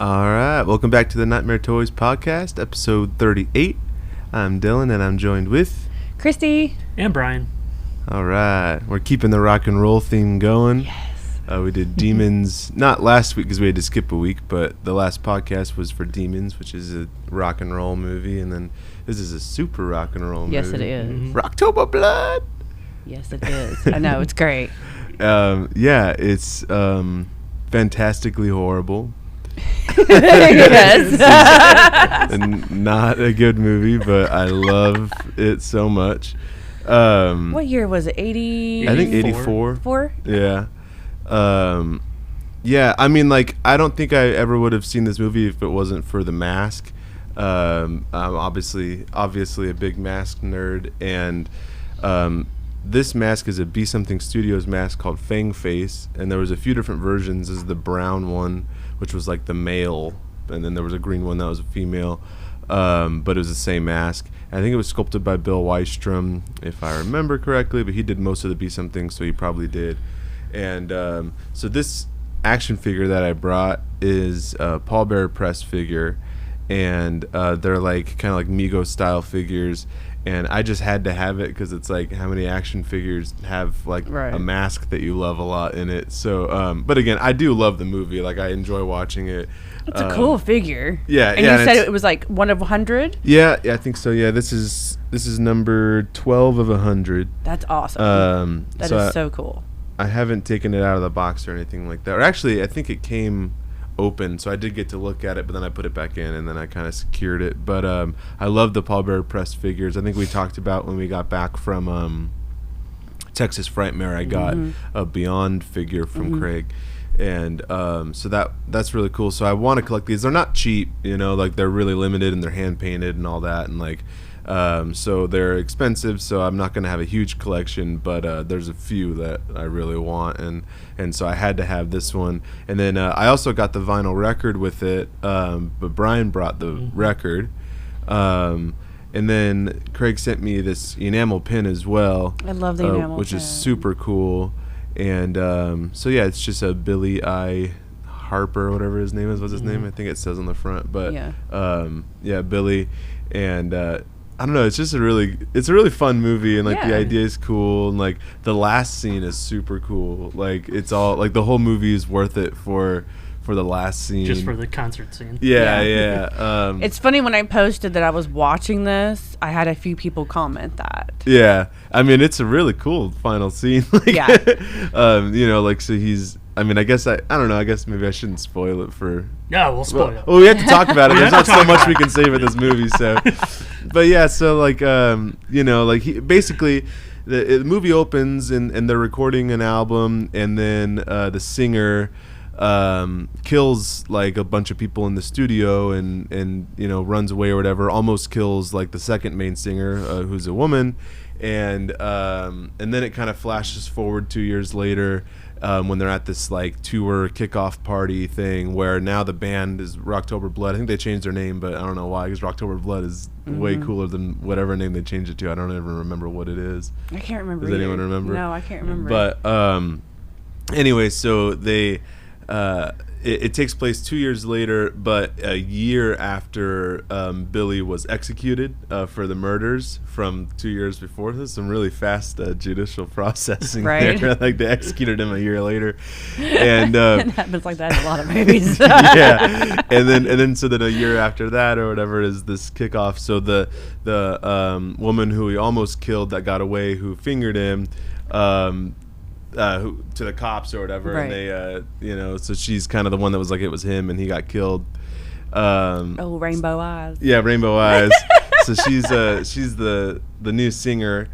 All right, welcome back to the Nightmare Toys podcast, episode 38. I'm Dylan, and I'm joined with Christy and Brian. All right, we're keeping the rock and roll theme going. Yes. We did Demons, not last week because we had to skip a week, but the last podcast was for Demons, which is a rock and roll movie, and then this is a super rock and roll movie. Yes, it is. Mm-hmm. Rocktober Blood. Yes, it is. I know, it's great. Yeah, it's fantastically horrible. Yes. And not a good movie, but I love it so much. What year was it? 80? I think 84. 4? Yeah. Yeah, I mean, like, I don't think I ever would have seen this movie if it wasn't for The Mask. I'm obviously a big Mask nerd, and this mask is a Be Something Studios mask called Fang Face, and there was a few different versions. This is the brown one, which was like the male, and then there was a green one that was a female, but it was the same mask. And I think it was sculpted by Bill Weistrom, if I remember correctly, but he did most of the Be Something, so he probably did. And so this action figure that I brought is a Paul Bearer press figure, and they're like kind of like Mego style figures, and I just had to have it because it's like, how many action figures have like a mask that you love a lot in it? So but again, I do love the movie. Like, I enjoy watching it. It's a cool figure. Yeah. And you said it was like 1 of 100? Yeah, I think so. Yeah, this is number 12 of 100. That's awesome. That is so cool. I haven't taken it out of the box or anything like that. Or actually, I think it came open, so I did get to look at it, but then I put it back in, and then I kind of secured it. But I love the Paul Bearer press figures. I think we talked about when we got back from Texas Frightmare, I got a Beyond figure from Craig. And so that's really cool. So I want to collect these. They're not cheap, like they're really limited, and they're hand painted and all that, and like so they're expensive, so I'm not going to have a huge collection, but there's a few that I really want, and so I had to have this one. And then I also got the vinyl record with it, but Brian brought the record, and then Craig sent me this enamel pin as well. I love the enamel which pin. is super cool. And so yeah, it's just a Billy I. Harper or whatever his name is. What's his name? I think it says on the front, but yeah, Billy. And I don't know, it's just a really fun movie, and like the idea is cool, and like the last scene is super cool. Like, it's all like the whole movie is worth it for the last scene, just for the concert scene. Yeah. It's funny, when I posted that I was watching this, I had a few people comment that. Yeah, I mean, it's a really cool final scene. Like, like, so he's, I mean, I guess I don't know. I guess maybe I shouldn't spoil it for. No, we'll spoil it. Well, we have to talk about it. There's not so much we can say about this movie. So, but yeah, so like, like he basically, the movie opens and they're recording an album, and then the singer kills like a bunch of people in the studio, and runs away or whatever. Almost kills like the second main singer, who's a woman, and then it kind of flashes forward 2 years later. When they're at this like tour kickoff party thing, where now the band is Rocktober Blood. I think they changed their name, but I don't know why, because Rocktober Blood is way cooler than whatever name they changed it to. I don't even remember what it is. I can't remember. Does anyone remember? No, I can't remember. But anyway, so they it takes place 2 years later, but a year after Billy was executed for the murders from 2 years before. There's some really fast judicial processing there. Like, they executed him a year later, and it happens like that in a lot of movies. Yeah, and then a year after that or whatever is this kickoff. So the woman who he almost killed that got away, who fingered him. To the cops or whatever, and they, so she's kind of the one that was like, it was him, and he got killed. Rainbow Eyes. Yeah, Rainbow Eyes. So she's the new singer,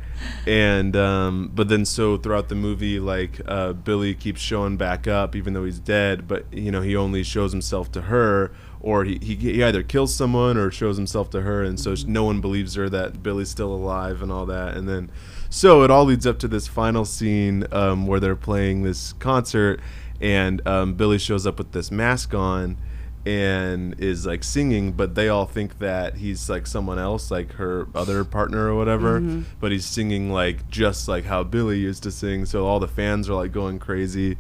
and but then so throughout the movie, like Billy keeps showing back up even though he's dead, but he only shows himself to her, or he either kills someone or shows himself to her, and so no one believes her that Billy's still alive and all that. And then so it all leads up to this final scene where they're playing this concert, and Billy shows up with this mask on and is like singing, but they all think that he's like someone else, like her other partner or whatever, but he's singing like just like how Billy used to sing. So all the fans are like going crazy.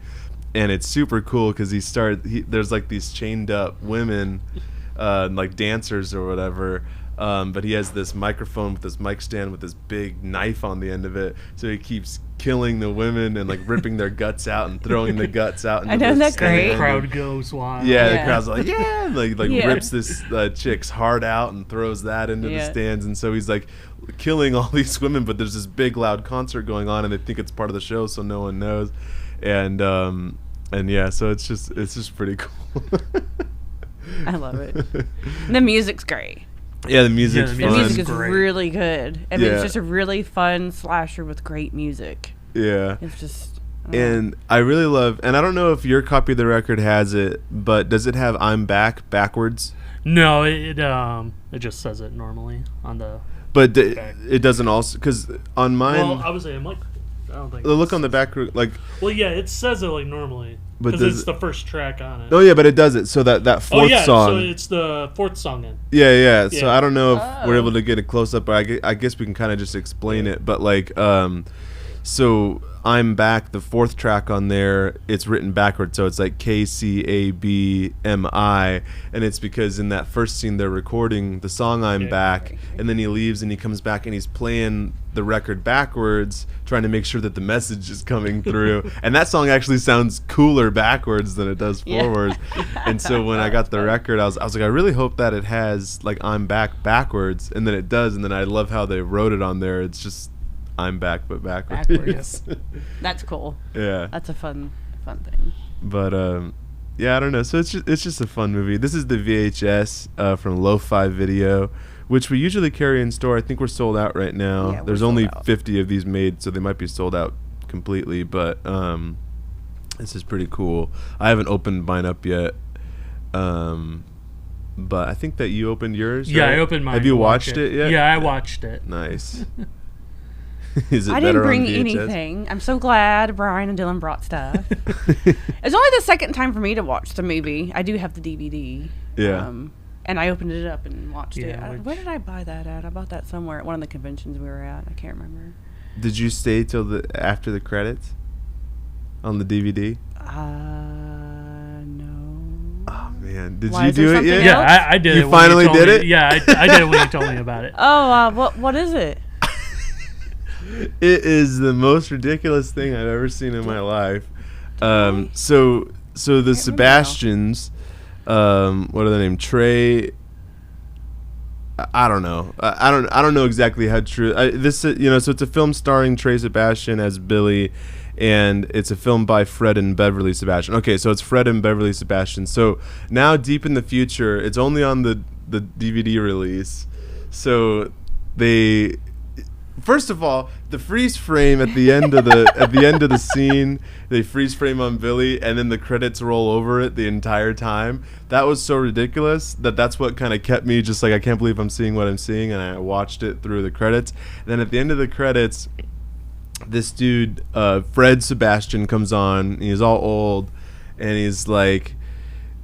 and it's super cool because there's like these chained up women, like dancers or whatever. But he has this microphone with this mic stand with this big knife on the end of it, so he keeps killing the women and like ripping their guts out and throwing the guts out. Into I know, that's great. The crowd goes wild. Yeah, Yeah. the crowd's like, yeah, and like Yeah. rips this chick's heart out and throws that into the Yeah. stands, and so he's like killing all these women. But there's this big loud concert going on, and they think it's part of the show, so no one knows. And yeah, so it's just pretty cool. I love it. The music's great. Yeah, the music's the The fun. music is Great. really good. I mean, Yeah. it's just a really fun slasher with great music. Yeah. It's just. I don't know. And I really love, and I don't know if your copy of the record has it, but does it have "I'm Back" backwards? No, it just says it normally on the. But Back. it doesn't also, because on mine, Well, I was saying, like, I don't think. the look on the back, like, Well, yeah, it says it like normally But because does it's it- the first track on it. oh yeah, but it does it. So that fourth Oh yeah, song, so it's the fourth song in. yeah. So Yeah. I don't know if we're Oh. able to get a close up, but I guess we can kind of just explain it. But like, so "I'm Back," the fourth track on there, it's written backwards, so it's like KCABMI, and it's because in that first scene they're recording the song "I'm Yeah. Back," and then he leaves and he comes back and he's playing the record backwards, trying to make sure that the message is coming through. And that song actually sounds cooler backwards than it does Yeah. forwards. And so when I got the record, I was like, I really hope that it has like "I'm Back" backwards, and then it does. And then I love how they wrote it on there. It's just "I'm Back" but backwards. Backwards. That's cool. Yeah. That's a fun thing. But yeah, I don't know. So it's just a fun movie. This is the VHS from Lo-Fi Video, which we usually carry in store. I think we're sold out right now. Yeah, we're There's sold only out. 50 of these made, so they might be sold out completely. But this is pretty cool. I haven't opened mine up yet. But I think that you opened yours. Yeah, right? I opened mine. Have you to watch watched it yet? Yeah, I watched it. Nice. Is it I better didn't bring on VHS? anything. I'm so glad Brian and Dylan brought stuff. It's only the second time for me to watch the movie. I do have the DVD. Yeah. And I opened it up and watched it. Yeah, Where did I buy that at? I bought that somewhere at one of the conventions we were at. I can't remember. Did you stay till after the credits on the DVD? No. Oh man, did Why, you is there do it something yet? else? Yeah, I did You it. when finally told did me- it? Yeah, I did it when you told me about it. Oh, what is it? It is the most ridiculous thing I've ever seen in my life. So the Sebastians, what are their name? Trey. I don't know. I don't know exactly how true. So it's a film starring Trey Sebastian as Billy, and it's a film by Fred and Beverly Sebastian. Okay, so it's Fred and Beverly Sebastian. So now, deep in the future, it's only on the DVD release. So they. First of all, the freeze frame at the end of the scene, they freeze frame on Billy, and then the credits roll over it the entire time. That was so ridiculous that's what kind of kept me just like, I can't believe I'm seeing what I'm seeing, and I watched it through the credits. And then at the end of the credits, this dude, Fred Sebastian, comes on. And he's all old, and he's like,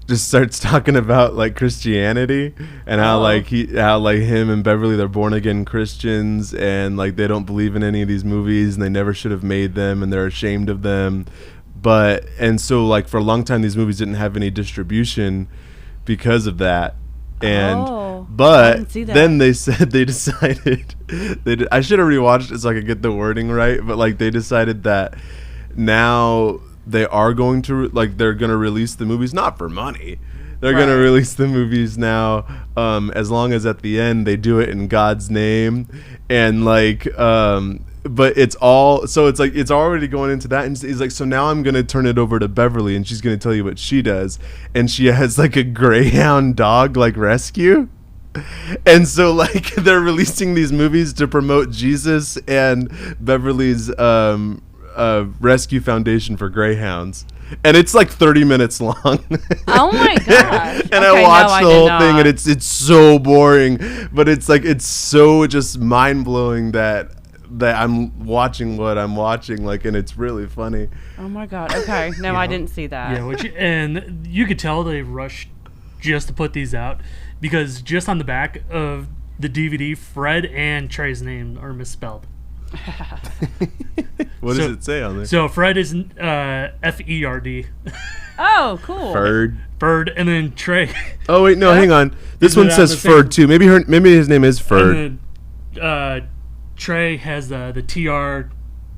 just starts talking about like Christianity and how him and Beverly, they're born again Christians, and like they don't believe in any of these movies and they never should have made them and they're ashamed of them. And so like for a long time these movies didn't have any distribution because of that. I But didn't see that. then they said they decided I should have rewatched it so I could get the wording right, but like they decided that now they are going to they're going to release the movies not for money. They're going to Right. release the movies now, as long as at the end they do it in God's name, and but it's all, so it's like it's already going into that, and he's like, so now I'm going to turn it over to Beverly, and she's going to tell you what she does, and she has like a greyhound dog like rescue. And so like they're releasing these movies to promote Jesus and Beverly's rescue foundation for greyhounds, and it's like 30 minutes long. Oh my gosh. And Okay, I no, watched I the did whole thing, not. and it's so boring, but it's like it's so just mind-blowing that I'm watching what I'm watching, like, and it's really funny. Oh my god. Okay. No, I didn't see that. Yeah, and you could tell they rushed just to put these out because just on the back of the DVD, Fred and Trey's name are misspelled. What does it say on there? So Fred is F-E-R-D. Oh, cool. Ferd. Ferd, and then Trey. Oh wait, no, hang on. This Is one it on says the same- Ferd too. Maybe his name is Ferd. And then Trey has the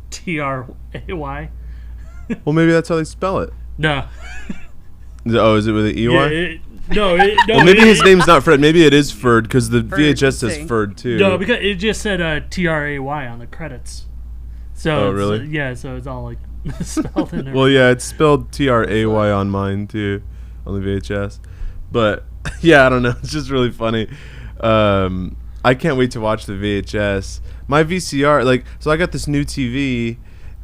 T-R-A-Y. Well, maybe that's how they spell it. No. Oh, is it with an EY? Yeah, no. Well, maybe his name's not Fred. Maybe it is Ferd because the Ferd, VHS let's says see. Ferd too. No, because it just said T-R-A-Y on the credits. So Oh, really? Yeah, so it's all like spelled in there. Well, yeah, it's spelled TRAY on mine too, on the VHS. But yeah, I don't know. It's just really funny. I can't wait to watch the VHS. My VCR, so I got this new TV,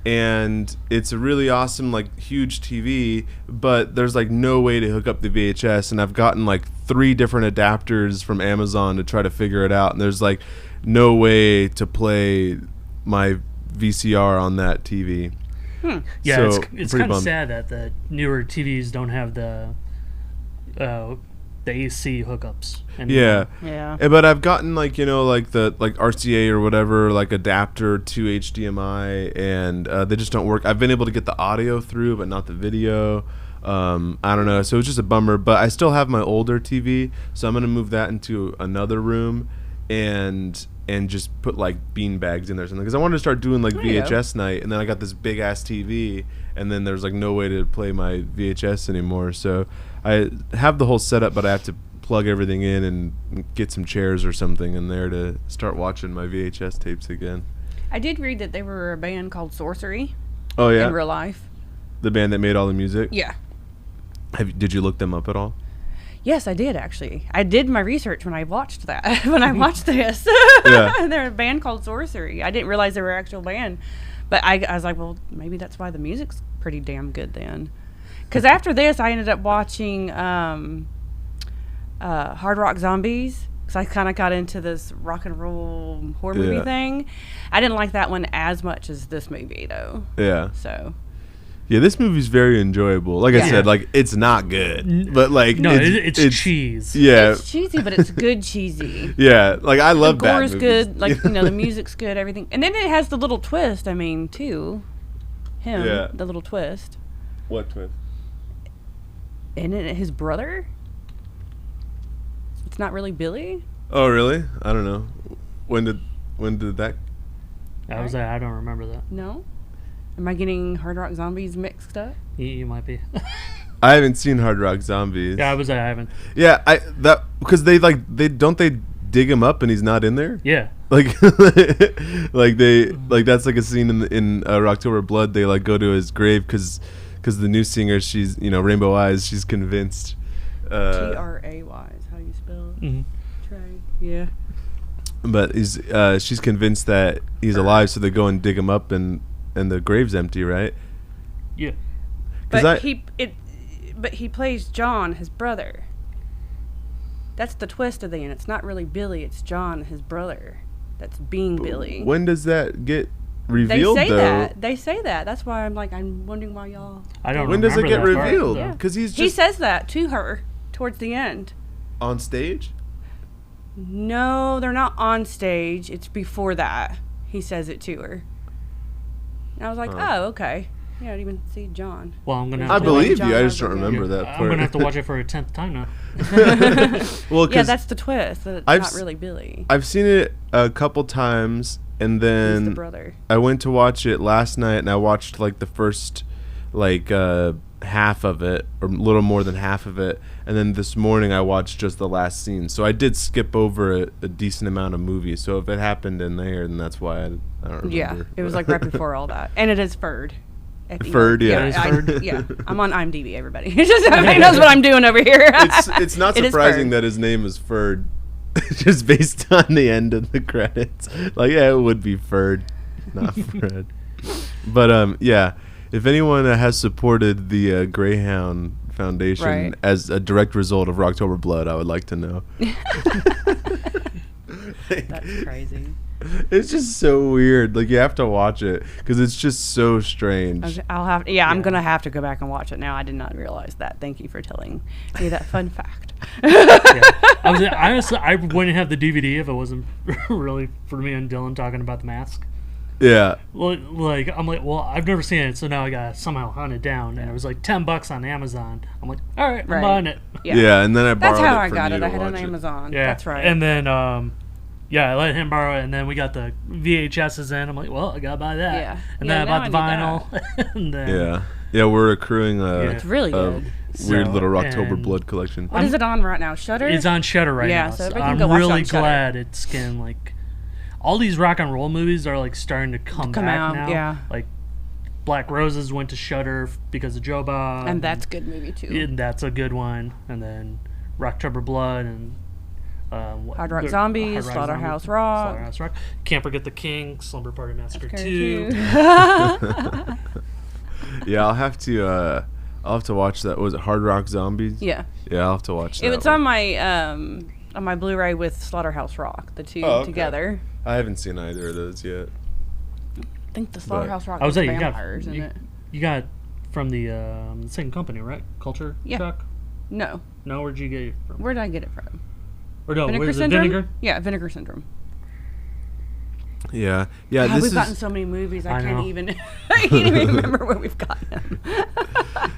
and it's a really awesome, huge TV, but there's no way to hook up the VHS, and I've gotten 3 different adapters from Amazon to try to figure it out, and there's no way to play my VCR on that TV. Yeah, So, it's pretty kind of bummed. sad that the newer TVs don't have the AC hookups. Yeah. Yeah. But I've gotten the RCA or whatever adapter to HDMI, and they just don't work. I've been able to get the audio through, but not the video. I don't know. So it's just a bummer. But I still have my older TV, so I'm gonna move that into another room, and just put bean bags in there or something, because I wanted to start doing There you go. VHS night, and then I got this big ass TV, and then there's no way to play my VHS anymore. So I have the whole setup, but I have to plug everything in and get some chairs or something in there to start watching my VHS tapes again. I did read that they were a band called Sorcery Oh yeah, in real life. the band that made all the music. Yeah. Did you look them up at all? Yes, I did actually. I did my research when I watched that. When I watched this, Yeah. they're a band called Sorcery. I didn't realize they were an actual band, but I was like, well, maybe that's why the music's pretty damn good then. Because after this, I ended up watching Hard Rock Zombies. Because I kind of got into this rock and roll horror movie Yeah. thing. I didn't like that one as much as this movie though. Yeah. So Yeah, this movie's very enjoyable. Like I Yeah. said, it's not good, but No, it's cheese. Yeah, it's cheesy, but it's good cheesy. yeah. I love The bad gore's movies. good, the music's good, everything. And then it has the little twist, too. Yeah. The little twist. What twist? Isn't it his brother? It's not really Billy? Oh, really? I don't know. When did that? I don't remember that. No? Am I getting Hard Rock Zombies mixed up? You might be. I haven't seen Hard Rock Zombies. Yeah, I haven't. Yeah, because they don't they dig him up and he's not in there. Yeah. That's a scene in Rocktober Blood. They go to his grave because the new singer, she's Rainbow Eyes. She's convinced. Tray is how you spell it. Mhm. Trey. Yeah. But she's convinced that he's alive, so they go and dig him up, and the grave's empty, right? Yeah. 'Cause But he plays John, his brother. That's the twist of the end. It's not really Billy, it's John, his brother. That's being Billy. When does that get They revealed, say though? that. They say that. That's why I'm wondering why y'all. I don't When does it remember get that part, revealed? though. Yeah. Because he's He just says that to her towards the end. on stage. No, they're not on stage. It's before that. He says it to her. And I was like, Huh. oh, okay. Yeah, I didn't even see John. Well, I'm gonna. I Have to, believe John you. I just don't Harper, yeah. remember that I'm part. gonna have to watch it for a 10th time now. Well, Yeah, 'cause that's the twist. That it's I've not s- really Billy. I've seen it a couple times, and He's the then brother. I went to watch it last night, and I watched the first half of it, or a little more than half of it, and then this morning I watched just the last scene. So I did skip over a decent amount of movie. So if it happened in there, then that's why I don't remember. Yeah, it was right before all that. And it is Ferd. Ferd, yeah. It is Ferd? Yeah, I'm on IMDb, everybody. Just everybody knows what I'm doing over here. It's not It is surprising Ferd. that his name is Ferd, just based on the end of the credits. Yeah, it would be Ferd, not Fred. But yeah, if anyone has supported the Greyhound Foundation Right. as a direct result of Rocktober Blood, I would like to know. That's crazy. It's just so weird. You have to watch it because it's just so strange. Okay, I'm Yeah. gonna have to go back and watch it now. I did not realize that. Thank you for telling me that fun fact. Yeah. Honestly, I wouldn't have the DVD if it wasn't really for me and Dylan talking about The Mask. Yeah. Well, like I'm like, well, I've never seen it, so now I got to somehow hunt it down, and it was like $10 on Amazon. I'm like, all right, I'm Right. buying it. Yeah, and then I borrowed That's how it I from got you it. to I had it on watch Amazon. Yeah, That's right. And then, I let him borrow it, and then we got the VHSs in. I'm like, well, I gotta buy that. Yeah. And Yeah, then I now bought I the vinyl. And then, Yeah, we're accruing It's really a good. weird So, little Rocktober and- Blood collection. What is it on right now? Shudder? It's on Shudder right Yeah, now. so So everybody can I'm go watch it really on Shudder. glad it's getting like all these rock and roll movies are like starting to come back out, now. yeah. Like Black Roses went to Shudder because of Joe Bob. And that's a good movie, too. And that's a good one. And then Rocktober Blood and Hard Rock Zombies, Slaughterhouse Rock. Slaughterhouse Rock. Can't forget the King, Slumber Party Massacre 2. Yeah, I'll have to watch that. Was it Hard Rock Zombies? Yeah. Yeah, I'll have to watch that. It's on my Blu-ray with Slaughterhouse Rock, the two together. I haven't seen either of those yet. I think the Slaughterhouse Rock I was is saying, vampires, isn't it? you got from the same company, right? Culture Yeah. Shock? No. No, where'd you get it from? Where did I get it from? Or no, Vinegar where's it? Syndrome? Vinegar? Yeah, Vinegar Syndrome. Yeah. God, This we've is gotten so many movies, I I can't know. even I can't even remember where we've gotten them.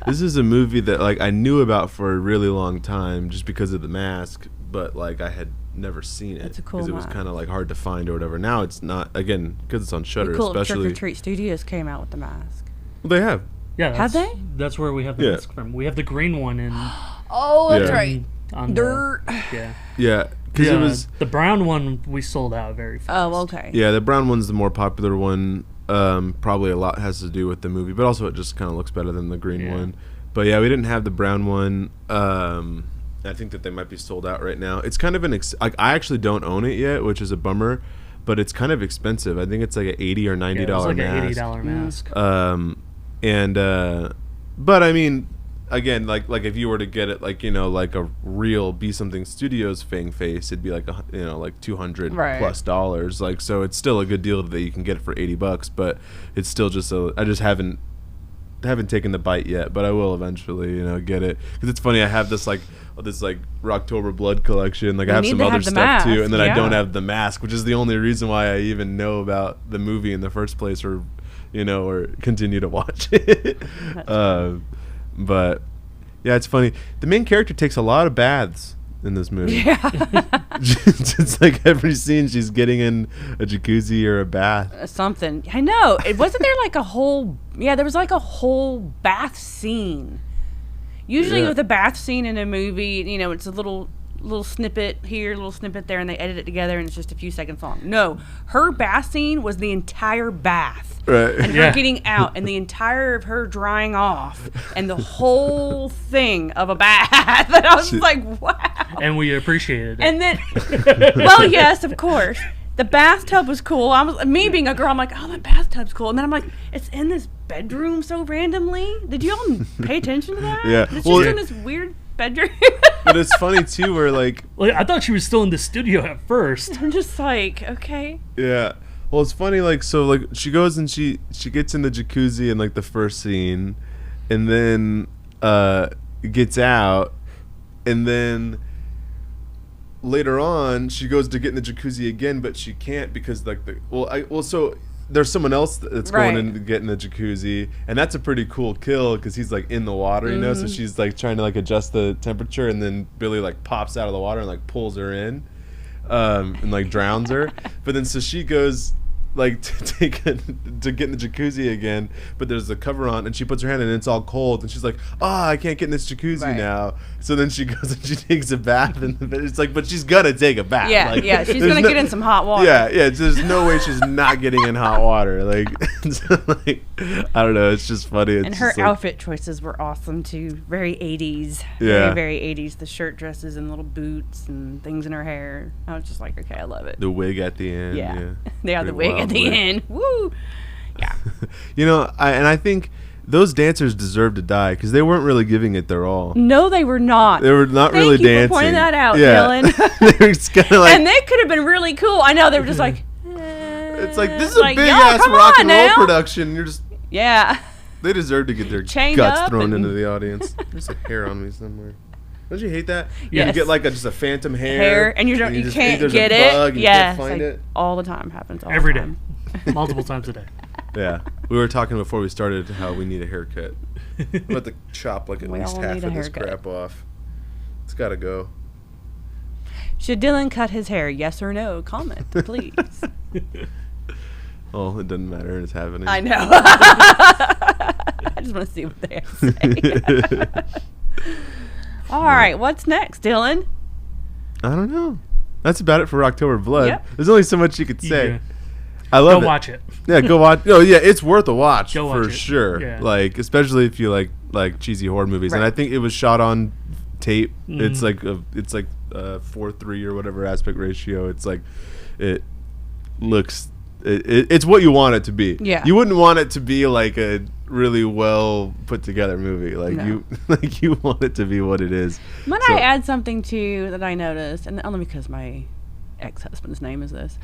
this is a movie that like I knew about for a really long time just because of The Mask, but like I had never seen it It's a cool because it was mask. kind of like hard to find or whatever. Now it's not, again, because it's on Shudder, Cool. Trick especially. or Treat Studios came out with the mask. Well, they have. Yeah, Have that's, they? That's where we have the Yeah. mask from. We have the green one in Oh, that's Yeah. right. on Dirt. Yeah. Yeah, because it was. the brown one we sold out very fast. Oh, okay. Yeah, the brown one's the more popular one. Probably a lot has to do with the movie, but also it just kind of looks better than the green Yeah. one. But yeah, we didn't have the brown one. I think that they might be sold out right now. It's kind of like I actually don't own it yet, which is a bummer. But it's kind of expensive. I think it's like an $80 or $90 Yeah, it was like mask. an $80 mask. But I mean, again, like if you were to get it, like, you know, like a real Be Something Studios Fang face, it'd be like like $200 Right. plus dollars. Like, so it's still a good deal that you can get it for $80, but it's still just I just haven't taken the bite yet, but I will eventually, get it. Because it's funny, I have this Rocktober Blood collection. Like, I have need some to other have the stuff too, mask, and then I yeah. don't have the mask, which is the only reason why I even know about the movie in the first place, or or continue to watch it. But yeah, it's funny. The main character takes a lot of baths in this movie. Yeah. It's like every scene she's getting in a jacuzzi or a bath. Something. I know. It wasn't there like a whole. Yeah, there was like a whole bath scene. Usually Yeah. with a bath scene in a movie, it's a little snippet here, little snippet there, and they edit it together, and it's just a few seconds long. No, her bath scene was the entire bath. Right. And Yeah. her getting out, and the entire of her drying off, and the whole thing of a bath. And I was like, wow. And we appreciated it. And then, well, yes, of course. The bathtub was cool. Me being a girl, I'm like, oh, the bathtub's cool. And then I'm like, it's in this bedroom so randomly. Did you all pay attention to that? Yeah. It's Well, just in this weird bedroom. But it's funny too, where like, I thought she was still in the studio at first. I'm just like, okay. yeah. Well, it's funny, like, so like she goes and she gets in the jacuzzi in like the first scene, and then gets out, and then later on she goes to get in the jacuzzi again, but she can't because like so there's someone else that's going Right. in to get in the jacuzzi, and that's a pretty cool kill because he's like in the water, so she's like trying to like adjust the temperature, and then Billy like pops out of the water and like pulls her in, and like drowns her. But then so she goes like to get in the jacuzzi again, but there's the cover on, and she puts her hand in and it's all cold, and she's like, I can't get in this jacuzzi Right. now. So then she goes and she takes a bath, and it's like, but she's gonna take a bath. Yeah, like, yeah. She's there's going to get in some hot water. yeah, there's no way she's not getting in hot water. Like, so, like, I don't know, it's just funny. It's And her just, like, outfit choices were awesome too. Very 80s. Yeah. Very, very 80s. The shirt dresses and little boots and things in her hair. I was just like, okay, I love it. the wig at the end. Yeah. They are the Pretty wig at wild the wig. end. Woo. Yeah. I think those dancers deserve to die because they weren't really giving it their all. No, they were not. They were not Thank really you dancing. for pointing that out, yeah. Dylan. They were just kind of like, And they could have been really cool. I know they were just like. it's like, this is a big y'all, ass come rock on and roll now. production. You're just, Yeah. they deserve to get their Chained guts up thrown and- into the audience. There's a hair on me somewhere. Don't you hate that? Yes. You get like just a phantom hair. And you just can't think there's get a it. bug and you Yes. can't find like, it. all the time happens. All Every the day. time. multiple times a day. Yeah. We were talking before we started how we need a haircut. I'm about to chop like at We least all half need a of this haircut. crap off. It's got to go. Should Dylan cut his hair? Yes or no? Comment, please. Oh, it doesn't matter. It's happening. I know. I just want to see what they have to say. All right, what's next, Dylan? I don't know. That's about it for Rocktober Blood. Yep. There's only so much you could say. Yeah. I love Go it. watch it. Yeah, go watch. Oh, yeah, it's worth a watch Go for watch it. sure. Yeah. Like, especially if you like cheesy horror movies. And Right. I think it was shot on tape. Mm. It's like 4:3 or whatever aspect ratio. It's like it looks. It's what you want it to be. Yeah. You wouldn't want it to be like a really well put together movie. Like No. you want it to be what it is. Might So- I add something too that I noticed, and only because my ex-husband's name is this.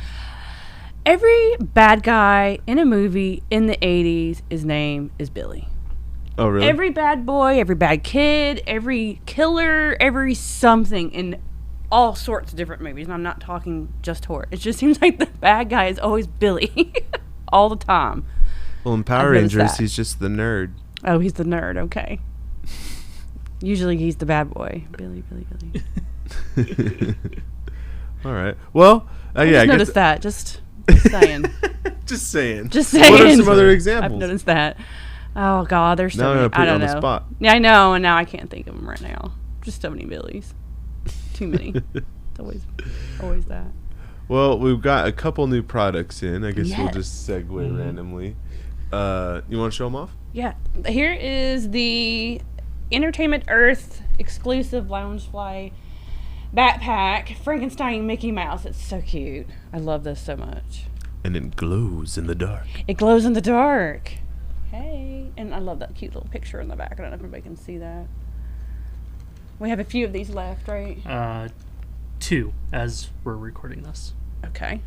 Every bad guy in a movie in the 80s, his name is Billy. Oh really? Every bad boy, every bad kid, every killer, every something in all sorts of different movies. And I'm not talking just horror. It just seems like the bad guy is always Billy all the time. Well, in Power I've noticed Rangers, that. he's just the nerd. Oh, he's the nerd. Okay. Usually he's the bad boy. Billy, Billy, Billy. All right. Well, I yeah. just I noticed guess that. Just saying. Just saying. Just saying. What are some other examples? I've noticed that. Oh God, there's so Now I'm many. gonna put I you don't on know. the spot. Yeah, I know, and now I can't think of them right now. Just so many Billies. Too many. It's always that. Well, we've got a couple new products in. I guess we'll Yes. just segue randomly. You want to show them off? Yeah. Here is the Entertainment Earth exclusive Loungefly backpack. Frankenstein Mickey Mouse. It's so cute. I love this so much. And it glows in the dark. It glows in the dark. Hey. And I love that cute little picture in the back. I don't know if everybody can see that. We have a few of these left, right? 2 as we're recording this. Okay.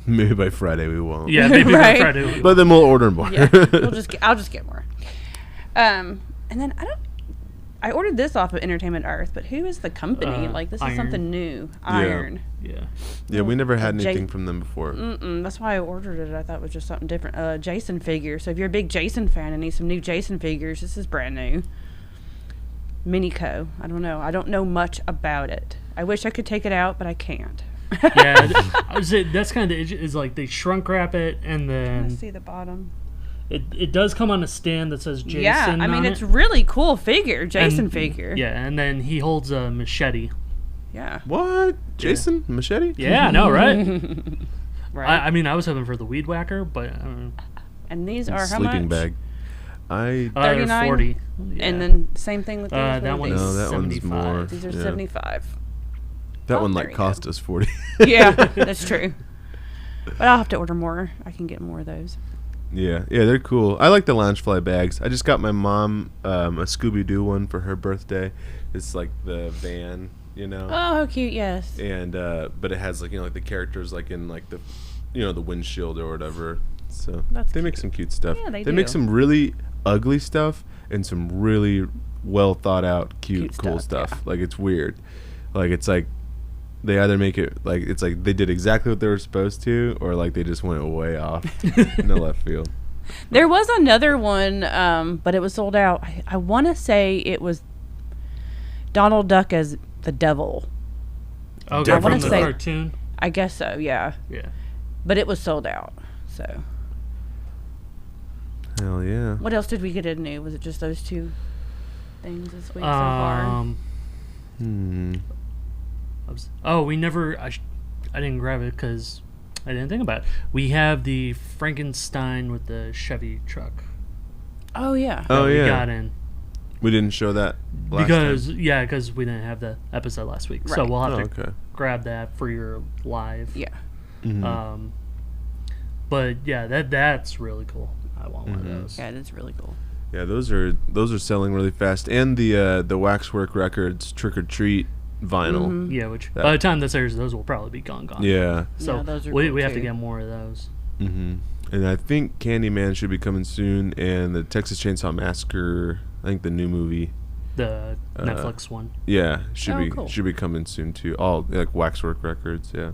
Maybe by Friday we won't. Yeah, maybe Right. by Friday. But then we'll order more. Yeah. I'll just get more. And then I ordered this off of Entertainment Earth, but who is the company? Like this is Iron. something new. Iron. Yeah. Yeah, we never had J- anything from them before. That's why I ordered it. I thought it was just something different. Jason figure. So if you're a big Jason fan and need some new Jason figures, this is brand new. Minico. I don't know. I don't know much about it. I wish I could take it out, but I can't. Yeah, I would say that's kind of is like they shrunk wrap it and Let's then see the bottom. it does come on a stand that says Jason. Yeah, I mean on it's it. really cool figure, Jason And- figure. Yeah, and then he holds a machete. Yeah. What? Jason? Machete? Yeah, I know, right? Right. I mean, I was hoping for the weed whacker, but I don't know. And these are how Sleeping much? bag. I 39? 40. Yeah. And then same thing with these. that what are one's these? No, that one's 75. more. These are Yeah. 75. That Oh, one there like you cost go. us 40. Yeah, that's true. But I'll have to order more. I can get more of those. Yeah, they're cool. I like the Loungefly bags. I just got my mom a Scooby-Doo one for her birthday. It's like the van, you know. Oh, how cute! Yes. And but it has like like the characters like in like the the windshield or whatever. So That's they make cute. some cute stuff. Yeah, they make do. some really ugly stuff and some really well thought out cute cool stuff, stuff. Like it's weird. Like it's like they either make it like it's like they did exactly what they were supposed to, or like they just went way off in the left field. There was another one, but it was sold out. I want to say it was Donald Duck as the devil. Okay, I wanna from the say- cartoon. I guess so. Yeah, Yeah. but it was sold out. So Hell yeah. what else did we get in new? Was it just those two things this week so far? We never. I didn't grab it because I didn't think about it. We have the Frankenstein with the Chevy truck. Oh yeah. Oh we yeah. got in We didn't show that last because time. because we didn't have the episode last week, so Right. we'll have Oh, to okay. grab that for your live. Yeah. Mhm. But yeah, that's really cool. I want one of those. Yeah, it's really cool. Yeah, those are selling really fast. And the Waxwork Records Trick or Treat vinyl. Yeah, which That- by the time this airs, those will probably be gone. Yeah. So Yeah, those are we cool, have to too. get more of those. And I think Candyman should be coming soon, and the Texas Chainsaw Massacre, I think the new movie, The Netflix one. yeah, should Oh, be cool. should be coming soon too. All like Waxwork Records, yeah.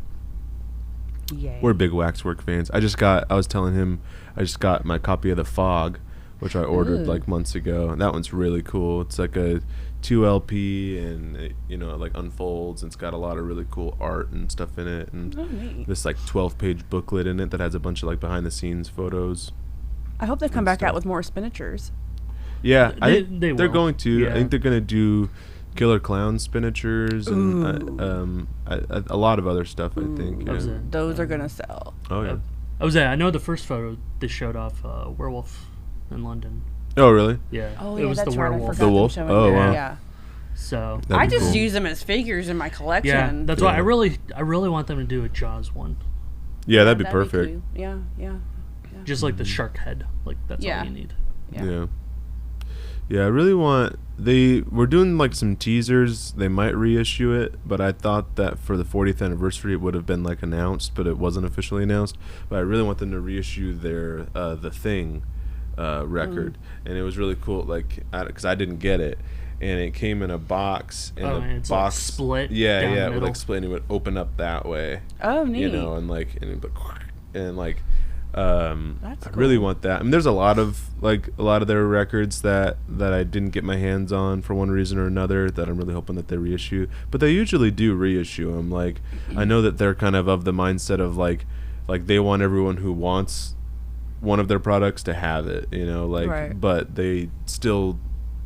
Yay. We're big Waxwork fans. I was telling him I just got my copy of The Fog, which I ordered Ooh. like months ago. And that one's really cool. It's like a 2 LP, and it, it like unfolds, and it's got a lot of really cool art and stuff in it, and Neat. this like 12-page booklet in it that has a bunch of like behind the scenes photos. I hope they come back stuff. out with more spinachers. Yeah, I think they they're will. going to. Yeah. I think they're going to do Killer Clown spinachers and a lot of other stuff. I think. That was Yeah. it. Those are going to sell. Oh yeah. I know the first photo they showed off Werewolf in London. Oh really? Yeah. Oh, it yeah, was that's the right. werewolf. I forgot The them wolf? showing Oh, that. wow. Yeah. So That'd I be just cool. use them as figures in my collection. yeah, that's why Yeah. I really want them to do a Jaws one, Yeah, that'd be perfect. cool. Yeah, yeah. just like the shark head. Like that's Yeah. all you need. Yeah. Yeah, I really want we're doing like some teasers. They might reissue it, but I thought that for the 40th anniversary it would have been like announced, but it wasn't officially announced. But I really want them to reissue their The Thing record. And it was really cool, like, because I didn't get it. And it came in a box, and Oh, the and it's, like, box split Yeah, down yeah, the it would middle. like split, and it would open up that way. Oh, neat. You know, and like, and like, That's I really cool. want that. I mean, there's a lot of their records that I didn't get my hands on for one reason or another that I'm really hoping that they reissue. But they usually do reissue them. Like, I know that they're kind of the mindset of like they want everyone who wants one of their products to have it, you know, like, Right. but they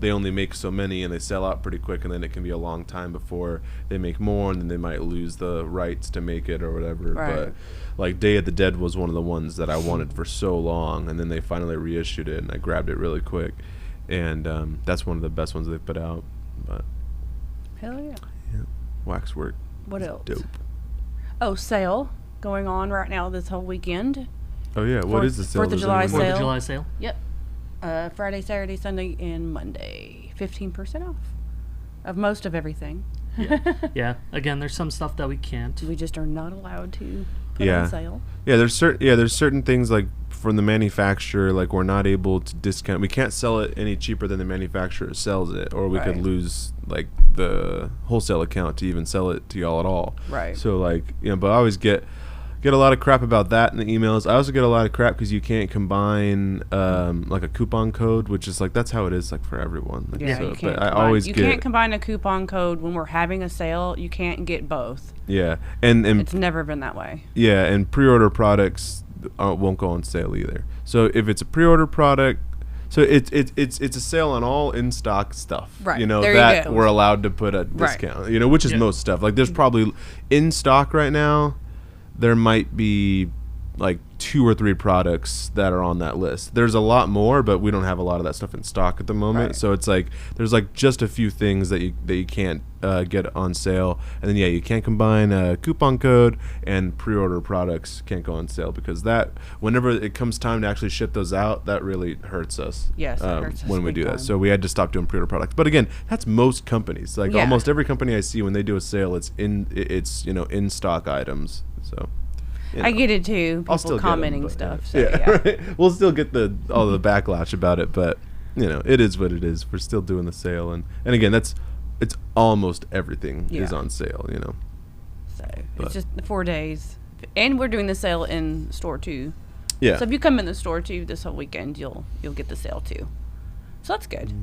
only make so many, and they sell out pretty quick, and then it can be a long time before they make more, and then they might lose the rights to make it or whatever. Right. But like Day of the Dead was one of the ones that I wanted for so long, and then they finally reissued it, and I grabbed it really quick, and that's one of the best ones they've put out. But Hell yeah. Waxwork, What else? dope. Oh, sale going on right now this whole weekend. Oh yeah, what is the sale? 4th of Does July anyone know? Fourth sale. of July sale. Yep. Friday, Saturday, Sunday, and Monday. 15% off of most of everything. Yeah. Yeah. Again, there's some stuff that we can't. We just are not allowed to put Yeah. on sale. Yeah, there's certain things like from the manufacturer, like we're not able to discount. We can't sell it any cheaper than the manufacturer sells it, or we could Right. lose like the wholesale account to even sell it to y'all at all. Right. So like, but I always get a lot of crap about that in the emails. I also get a lot of crap because you can't combine like a coupon code, which is like that's how it is like for everyone. Like, Yeah, so, you can't. But I always you get can't combine a coupon code when we're having a sale. You can't get both. yeah, and It's never been that way. yeah, and pre-order products won't go on sale either. So if it's a pre-order product, so it's a sale on all in-stock stuff. Right. You know, There you that go. we're allowed to put a Right. discount. You know, which is Yeah. most stuff. Like there's probably in stock right now, there might be like 2 or 3 products that are on that list. There's a lot more, but we don't have a lot of that stuff in stock at the moment. Right. So it's like there's like just a few things that you can't get on sale, and then you can't combine a coupon code, and pre-order products can't go on sale because that whenever it comes time to actually ship those out, that really hurts us. Yes, it hurts us when we big do that. time. So we had to stop doing pre-order products. But again, that's most companies. Like Yeah. almost every company I see when they do a sale, it's in stock items. So I get it too. I'll still People get 'em, commenting but, stuff. So, yeah, yeah. right. We'll still get all the backlash about it, but it is what it is. We're still doing the sale, and again, it's almost everything is Yeah. on sale. So But- it's just the 4 days, and we're doing the sale in store too. Yeah. So if you come in the store too this whole weekend, you'll get the sale too. So that's good.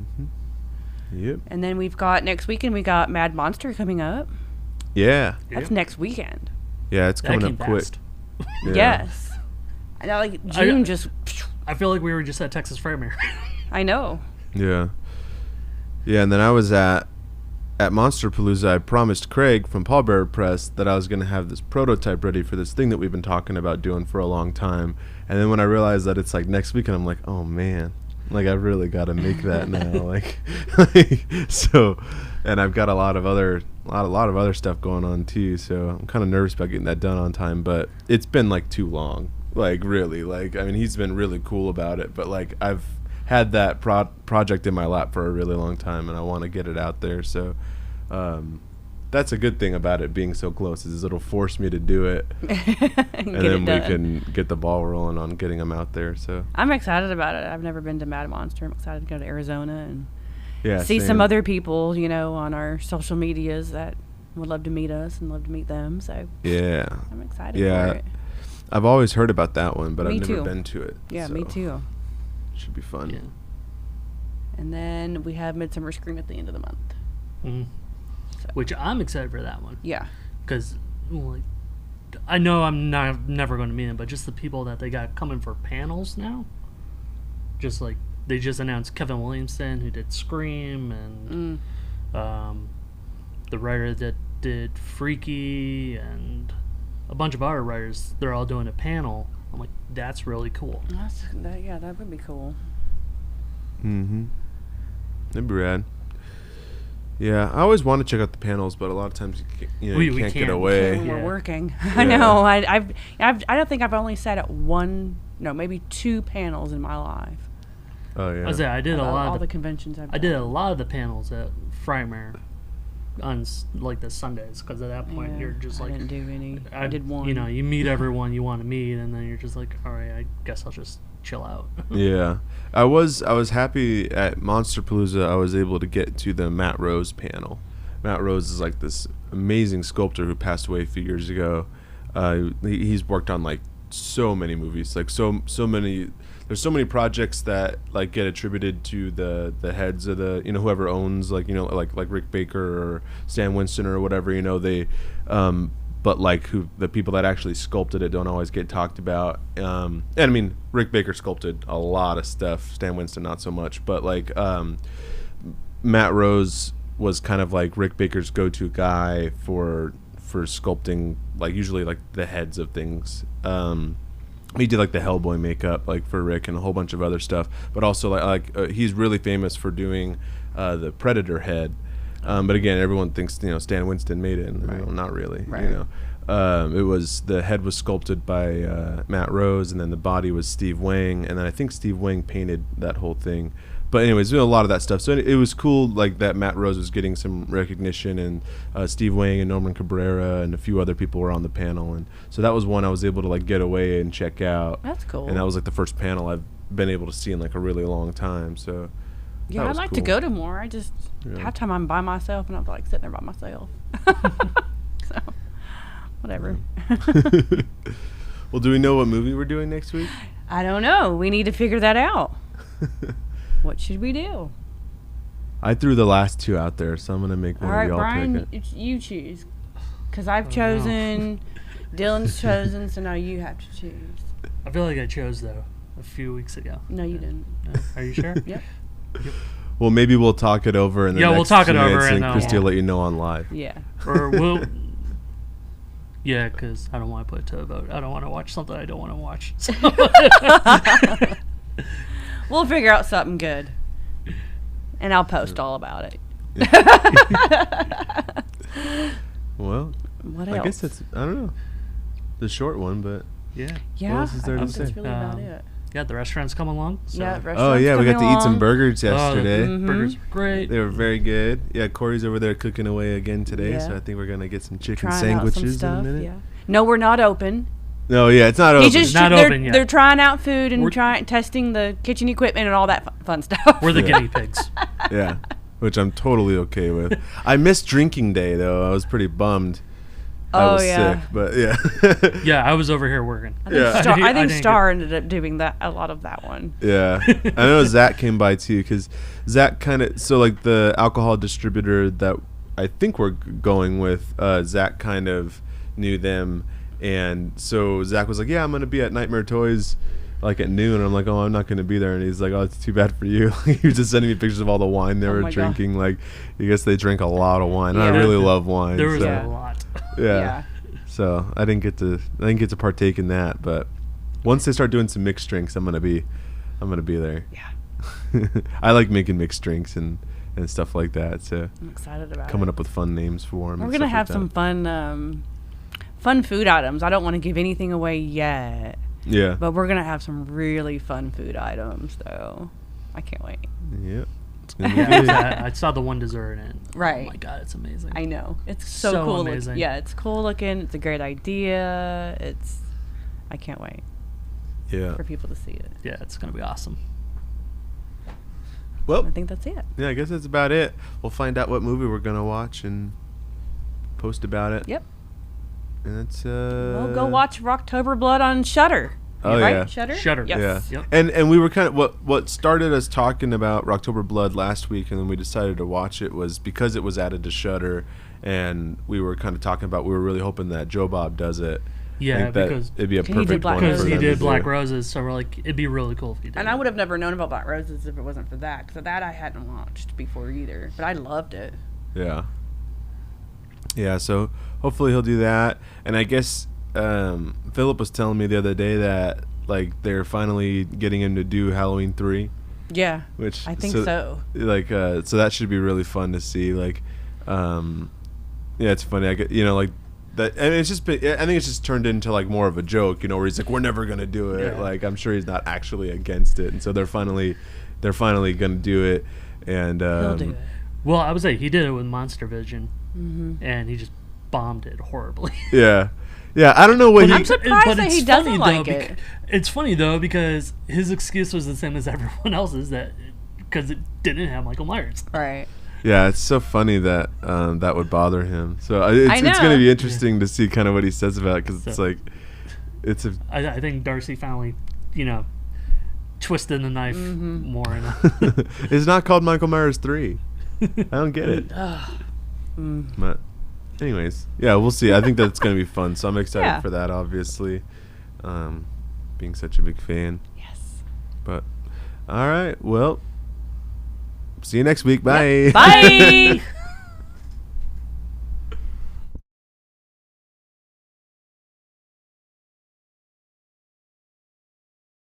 Yep. And then we've got next weekend we got Mad Monster coming up. Yeah. That's next weekend. Yeah. It's That coming came up quick. fast. Yeah. Yes. I know, like June just. I feel like we were just at Texas Fairmare. I know. Yeah. Yeah, and then I was at Monsterpalooza. I promised Craig from Pallbearer Press that I was going to have this prototype ready for this thing that we've been talking about doing for a long time. And then when I realized that it's like next week, and I'm like, oh man, like I really got to make that now. like, so, and I've got a lot of other stuff going on too. So I'm kind of nervous about getting that done on time. But it's been like too long. Like really, like I mean, he's been really cool about it. But like I've had that project in my lap for a really long time, and I want to get it out there. So that's a good thing about it being so close, is it'll force me to do it, and then we can get the ball rolling on getting them out there. So I'm excited about it. I've never been to Mad Monster. I'm excited to go to Arizona and yeah, see same. some other people, on our social medias that would love to meet us and love to meet them. So Yeah, I'm excited yeah. for it. I've always heard about that one, but Me I've never too. been to it. Yeah, so me too. Should be fun. Yeah. And then we have Midsummer Scream at the end of the month. Mhm. So. Which I'm excited for that one. Yeah. Because, like, I know I'm never going to meet him, but just the people that they got coming for panels now. Just like, they just announced Kevin Williamson, who did Scream, and the writer that did Freaky, and a bunch of other writers. They're all doing a panel. I'm like, that's really cool. That would be cool. Mm-hmm. That'd be rad. Yeah, I always want to check out the panels, but a lot of times you can't get away. When Yeah. we're working. Yeah. I know. I don't think I've only sat at maybe 2 panels in my life. Oh yeah. I say I did a lot all of the conventions I've done. I did a lot of the panels at Frymere on like the Sundays, because at that point you're just like, I didn't do any. I did one. You know, you meet everyone you want to meet, and then you're just like, all right, I guess I'll just chill out. Yeah, I was happy at Monsterpalooza. I was able to get to the Matt Rose panel. Matt Rose is like this amazing sculptor who passed away a few years ago. He's worked on like so many movies, like so many. There's so many projects that like get attributed to the heads of the whoever owns like Rick Baker or Stan Winston or whatever they. But like the people that actually sculpted it don't always get talked about. And I mean, Rick Baker sculpted a lot of stuff. Stan Winston not so much. But like Matt Rose was kind of like Rick Baker's go-to guy for sculpting like usually like the heads of things. He did like the Hellboy makeup like for Rick and a whole bunch of other stuff. But also like he's really famous for doing the Predator head. But again, everyone thinks Stan Winston made it, and not really. Right. It was the head was sculpted by Matt Rose, and then the body was Steve Wang, and then I think Steve Wang painted that whole thing. But anyways, a lot of that stuff. So it was cool, like that Matt Rose was getting some recognition, and Steve Wang and Norman Cabrera and a few other people were on the panel, and so that was one I was able to like get away and check out. That's cool. And that was like the first panel I've been able to see in like a really long time. So. Yeah, I'd like to go to more. I just half time I'm by myself, and I'm like sitting there by myself. So, whatever. Well, do we know what movie we're doing next week? I don't know. We need to figure that out. What should we do? I threw the last 2 out there, so I'm gonna make one All right, of y'all Brian, pick it. you choose. Because I've chosen, Dylan's chosen, so now you have to choose. I feel like I chose, though, a few weeks ago. No, you didn't. No? Are you sure? Yep. Well, maybe we'll talk it over in the Yeah, next we'll talk few it over minutes, and and then Christy will let you know on live. Yeah. Or we'll... Yeah, because I don't want to put it to a vote. I don't want to watch something I don't want to watch. So. We'll figure out something good. And I'll post all about it. Well, What else? I guess that's, I don't know, the short one, but Yeah. Yeah, what else is there I to think that's say? really about it. Yeah, the restaurants come along. So. Yeah, oh restaurants yeah, we got to coming eat some along. burgers Oh, yesterday. burgers were great. They were very good. Yeah, Corey's over there cooking away again today, so Yeah. I think we're gonna get some chicken Trying sandwiches out some stuff. in a minute. Yeah. No, we're not open. No, yeah, it's not open. He's just Not they're, open yet. they're trying out food and We're- testing the kitchen equipment and all that fun stuff. We're the Yeah. guinea pigs. Yeah, which I'm totally okay with. I missed drinking day though. I was pretty bummed. I Oh, was yeah. sick, but yeah. Yeah, I was over here working. I think, Yeah. Star, I I think didn't Star ended up doing a lot of that one. Yeah, I know Zach came by too, because Zach kind of, so like the alcohol distributor that I think we're going with, Zach kind of knew them, and so Zach was like, yeah, I'm gonna be at Nightmare Toys like at noon, and I'm like, oh, I'm not gonna be there, and he's like, oh, it's too bad for you. He was just sending me pictures of all the wine they Oh were my God. drinking. Like, I guess they drink a lot of wine, and I Yeah. really love wine. There was so, a lot. yeah. So I didn't get to partake in that, but once they start doing some mixed drinks, I'm gonna be there. Yeah. I like making mixed drinks and stuff like that. So I'm excited about coming it. up with fun names for them. We're gonna have some fun food items. I don't want to give anything away yet, Yeah. but we're gonna have some really fun food items, though. I can't wait. Yeah. It's gonna be Yeah, good. I saw the one dessert and Right. oh my god, it's amazing. I know it's so, So cool. amazing. Yeah, it's cool looking. It's a great idea. I can't wait Yeah. for people to see it. Yeah, it's gonna be awesome. Well, I think that's it. yeah, I guess that's about it. We'll find out what movie we're gonna watch and post about it. Yep. And that's Well, go watch Rocktober Blood on Shudder. Oh, right? yeah. Shudder. Shudder. Yes. Yeah. Yep. And we were kind of what started us talking about Rocktober Blood last week, and then we decided to watch it was because it was added to Shudder, and we were kind of talking about we were really hoping that Joe Bob does it. Yeah, Like that because it'd be a He did perfect Black one because for he them to did Black do. Roses, so we're like, it'd be really cool if he did. And I would have never known about Black Roses if it wasn't for that. Because that I hadn't watched before either. But I loved it. Yeah. Yeah, so hopefully he'll do that. And I guess Philip was telling me the other day that like they're finally getting him to do Halloween 3, Yeah. which I think so. Like so that should be really fun to see. Like yeah, it's funny. I get like that, and it's just been, I think it's just turned into like more of a joke, where he's like, we're never gonna do it. Yeah. Like I'm sure he's not actually against it, and so they're finally gonna do it. And He'll do it. Well, I would say he did it with Monster Vision, Mm-hmm. and he just bombed it horribly. Yeah, I don't know what I'm he. surprised that it's he doesn't funny, like though, it. It's funny though because his excuse was the same as everyone else's, that because it didn't have Michael Myers. Right. Yeah, it's so funny that that would bother him. So it's I going to know. be interesting to see kind of what he says about it, because it's So- like it's a I think Darcy finally, twisted the knife Mm-hmm. more. it's not called Michael Myers 3. I don't get it. But anyways, yeah, we'll see. I think that's going to be fun. So I'm excited Yeah. for that, obviously. Being such a big fan. Yes. But all right, well, see you next week. Bye. Bye.